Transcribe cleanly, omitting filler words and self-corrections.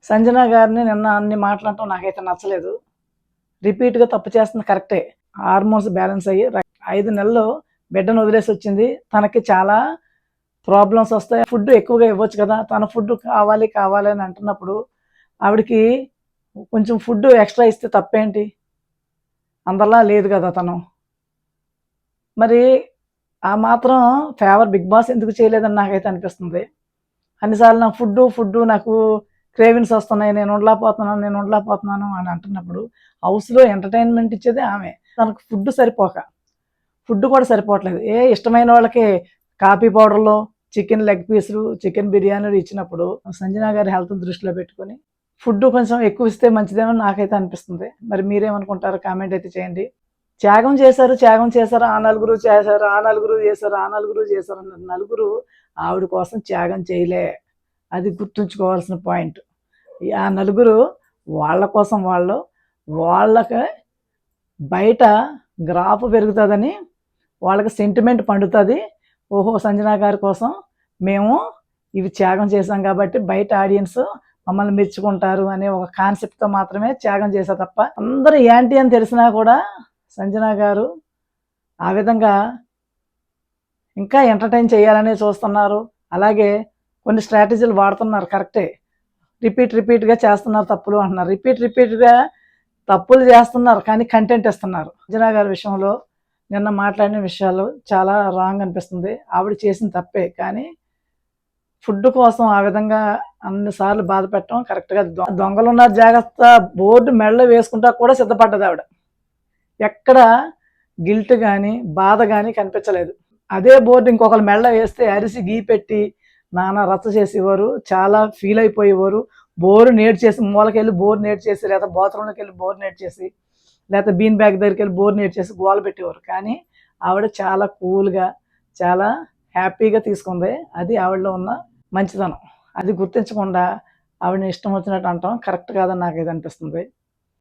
సంజన గారిని నిన్న అన్ని మాటలంటాం నాకైతే నచ్చలేదు. రిపీట్‌గా తప్పు చేస్తుంది కరెక్టే. హార్మోన్స్ బ్యాలెన్స్ అయ్యి 5 నెలలు బిడ్డను వదిలేసి వచ్చింది. తనకి చాలా ప్రాబ్లమ్స్ వస్తాయి. ఫుడ్ ఎక్కువగా ఇవ్వచ్చు కదా! తన ఫుడ్ కావాలి, కావాలి అని అంటున్నప్పుడు ఆవిడకి కొంచెం ఫుడ్ ఎక్స్‌ట్రా ఇస్తే తప్పేంటి? అందరిలా లేదు కదా తను. మరి ఆ మాత్రం ఫేవర్ 'బిగ్ బాస్' ఎందుకు చేయలేదని నాకైతే అనిపిస్తుంది. అన్నిసార్లు నాకు ఫుడ్డు నాకు క్రేవింగ్స్ వస్తున్నాయి. నేను ఉండలేకపోతున్నాను అని అంటున్నప్పుడు హౌస్‌లో ఎంటర్‌టైన్‌మెంట్ ఇచ్చేదే ఆమె. తనకు ఫుడ్ సరిపోక, ఫుడ్ కూడా సరిపోవట్లేదు. ఇష్టమైన వాళ్ళకి కాఫీ పౌడర్‌లు, చికెన్ లెగ్ పీసులు, చికెన్ బిర్యానీలు ఇచ్చినప్పుడు సంజన గారి హెల్త్ దృష్టిలో పెట్టుకొని ఫుడ్ కొంచెం ఎక్కువ ఇస్తే మంచిదేమో నాకైతే అనిపిస్తుంది. మరి మీరేమనుకుంటారో కామెంట్ అయితే చేయండి. త్యాగం చేశారు. ఆ నలుగురు చేశారు, ఆ నలుగురు చేశారు, ఆ నలుగురు చేశారు అన్నారు. నలుగురు ఆవిడ కోసం త్యాగం చేయలే. అది గుర్తుంచుకోవాల్సిన పాయింట్. ఆ నలుగురు వాళ్ళ కోసం వాళ్ళకి బయట గ్రాఫ్ పెరుగుతుందని వాళ్ళకి సెంటిమెంట్ పండుతుంది. ఓహో! సంజన గారి కోసం మేము ఇవి త్యాగం చేశాం కాబట్టి బయట ఆడియన్స్ మమ్మల్ని మెచ్చుకుంటారు అనే ఒక కాన్సెప్ట్‌తో మాత్రమే త్యాగం చేశారు తప్ప అందరూ యాంటీ అని తెలిసినా కూడా సంజన గారు ఆ విధంగా ఇంకా ఎంటర్‌టైన్ చేయాలనే చూస్తున్నారు. అలాగే కొన్ని స్ట్రాటజీలు వాడుతున్నారు కరెక్టే. రిపీట్‌గా చేస్తున్నారు తప్పులు అంటున్నారు. రిపీట్‌గా తప్పులు చేస్తున్నారు కానీ కంటెంట్ ఇస్తున్నారు. సంజన గారి విషయంలో నిన్న మాట్లాడిన విషయాలు చాలా రాంగ్ అనిపిస్తుంది. ఆవిడ చేసిన తప్పే. కానీ ఫుడ్ కోసం ఆ విధంగా అన్ని సార్లు బాధ పెట్టడం కరెక్ట్ కాదు. దొంగలున్నారు జాగ్రత్త బోర్డు మెడలో వేసుకుంటా కూడా సిద్ధపడ్డదావిడ. ఎక్కడ గిల్ట్ గాని, బాధ గాని కనిపించలేదు. అదే బోర్డు ఇంకొకళ్ళ మెడలో వేస్తే అరిసి గీపెట్టి నానా రచ్చ చేసేవారు. చాలా ఫీల్ అయిపోయేవారు. బోరు నేడ్చేసి మూలకెళ్ళి బోరు నేడ్చేసి లేదా బాత్రూంలోకి వెళ్ళి బోరు నేడ్చేసి లేకపోతే బీన్ బ్యాగ్ దగ్గరికి వెళ్ళి బోరు నేడ్చేసి గోల పెట్టేవారు. కానీ ఆవిడ చాలా కూల్‌గా చాలా హ్యాపీగా తీసుకుంది. అది ఆవిడలో ఉన్న మంచితనం. అది గుర్తించకుండా ఆవిడని ఇష్టం వచ్చినట్టు అనటం కరెక్ట్ కాదని నాకైతే అనిపిస్తుంది.